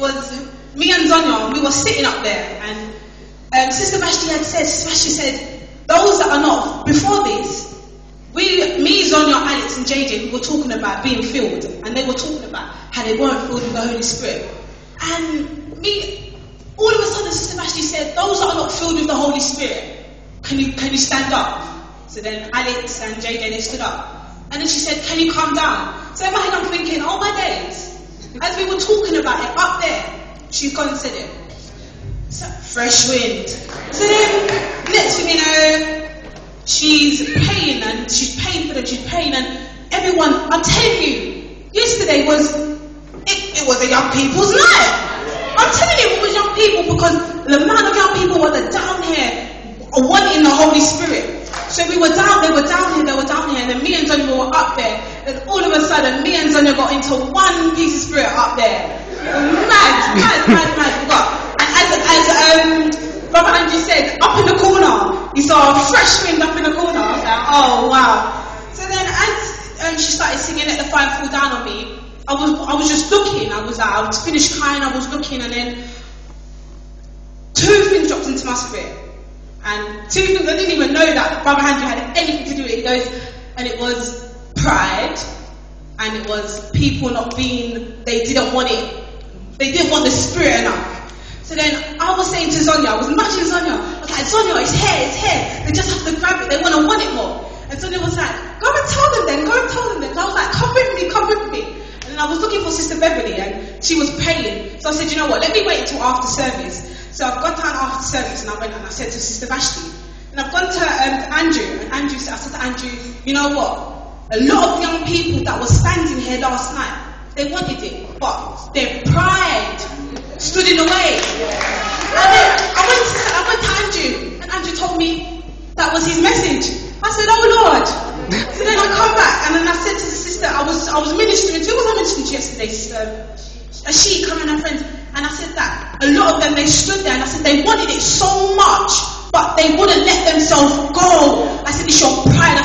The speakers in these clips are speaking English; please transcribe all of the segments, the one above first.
was me and Zonia, we were sitting up there, and Sister Vashti said, those that are not, before this, me, Zonia, Alex and JJ, we were talking about being filled, and they were talking about how they weren't filled with the Holy Spirit. And me, all of a sudden, Sister Vashti said, those that are not filled with the Holy Spirit, can you stand up? So then Alex and JJ, they stood up. And then she said, can you come down? So in my head I'm thinking, oh my days, as we were talking about it up there, she's gone and said it. So, fresh wind. So then, next thing you know, she's praying for them, she's praying, and everyone, I'm telling you, yesterday it was a young people's night. I'm telling you, it was young people, because the amount of young people were down here wanting the Holy Spirit. So they were down here, and then me and Zonia were up there, and all of a sudden, me and Zonia got into one piece of spirit up there. Mad. And as Brother Andrew said, up in the corner, he saw a fresh wind up in the corner. I was like, oh wow. So then as she started singing Let the Fire Fall Down on Me, I was just looking. I was finished crying, I was looking, and then two things dropped into my spirit. And two things I didn't even know that Brother Andrew had anything to do with it. He goes, and it was pride, and it was people they didn't want it. They didn't want the Spirit enough. So then I was saying to Zonia, I was matching Zonia. I was like, Zonia, it's here. They just have to grab it. They want it more. And Zonia was like, go and tell them then. And I was like, come with me. And then I was looking for Sister Beverly, and she was praying. So I said, you know what, let me wait until after service. So I've gone down after service, and I went and I said to Sister Vashti, and I've gone to Andrew, and I said to Andrew, you know what, a lot of young people that were standing here last night, they wanted it, but their pride stood in the way. And then I went to Andrew, and Andrew told me that was his message. I said, oh Lord. So then I come back, and then I said to the sister, I was ministering to, who was I ministering to yesterday, a sheik and her friends, and I said that a lot of them, they stood there, and I said they wanted it so much, but they wouldn't let themselves go. I said, it's your pride.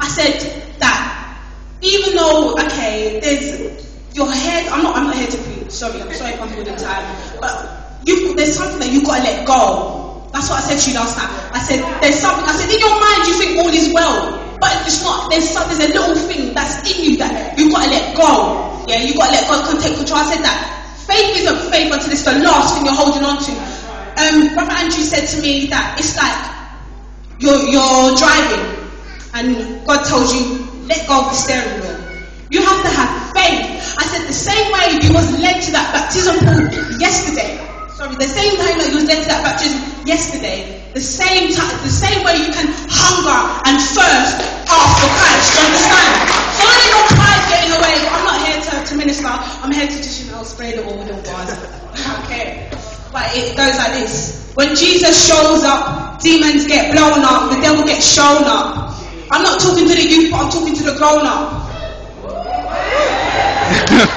I said that even though, okay, there's your head, I'm not here to preach, sorry if I'm putting time, but there's something that you've got to let go. That's what I said to you last night. I said, there's something, in your mind you think all is well, but it's not. There's a little thing that's in you that you've got to let go. Yeah, you've got to let God take control. I said that faith isn't faith until it's the last thing you're holding on to. Brother Andrew said to me that it's like you're driving and God tells you, let go of the steering wheel. You have to have faith. I said the same way you was led to that baptism pool yesterday. The same time that you was led to that baptism yesterday, the same way you can hunger and thirst after Christ. Do you understand? So I don't know pride getting away, but I'm not here to minister. I'm here to just, spray the oil with the bars. Okay. But it goes like this. When Jesus shows up, demons get blown up, the devil gets shown up. I'm not talking to the youth, but I'm talking to the grown up.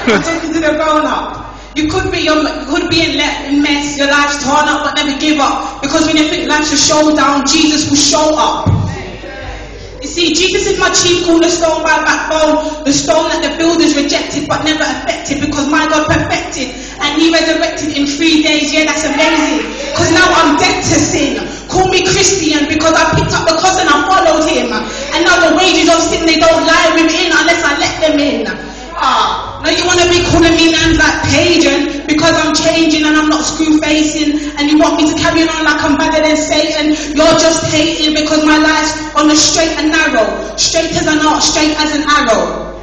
I'm talking to the grown up. You could be in mess, your life's torn up, but never give up. Because when you think life's a showdown, Jesus will show up. You see, Jesus is my chief cornerstone, my backbone, the stone that the builders rejected but never affected, because my God perfected, and he resurrected in 3 days. Yeah, that's amazing. Because now I'm dead to sin. Call me Christian because I picked up the cross and I followed him. And now the wages of sin, they don't lie within unless I let them in. Now you want to be calling me names like pagan because I'm changing and I'm not screw facing, and you want me to carry on like I'm better than Satan. You're just hating because my life's on the straight and narrow, straight as an arc, straight as an arrow.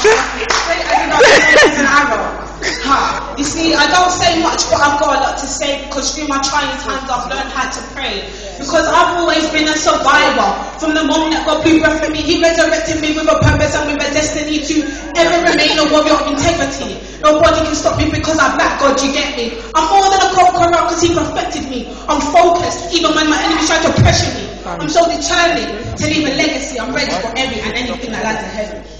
Straight as an arrow. You see, I don't say much, but I've got a lot to say because through my trying times I've learned how to pray. Because I've always been a survivor. From the moment that God blew breath in me, he resurrected me with a purpose and with a destiny to ever remain a warrior of integrity. Nobody can stop me because I back God, you get me? I'm more than a conqueror because he perfected me. I'm focused even when my enemies try to pressure me. I'm so determined to leave a legacy. I'm ready for every and anything that lies ahead of me.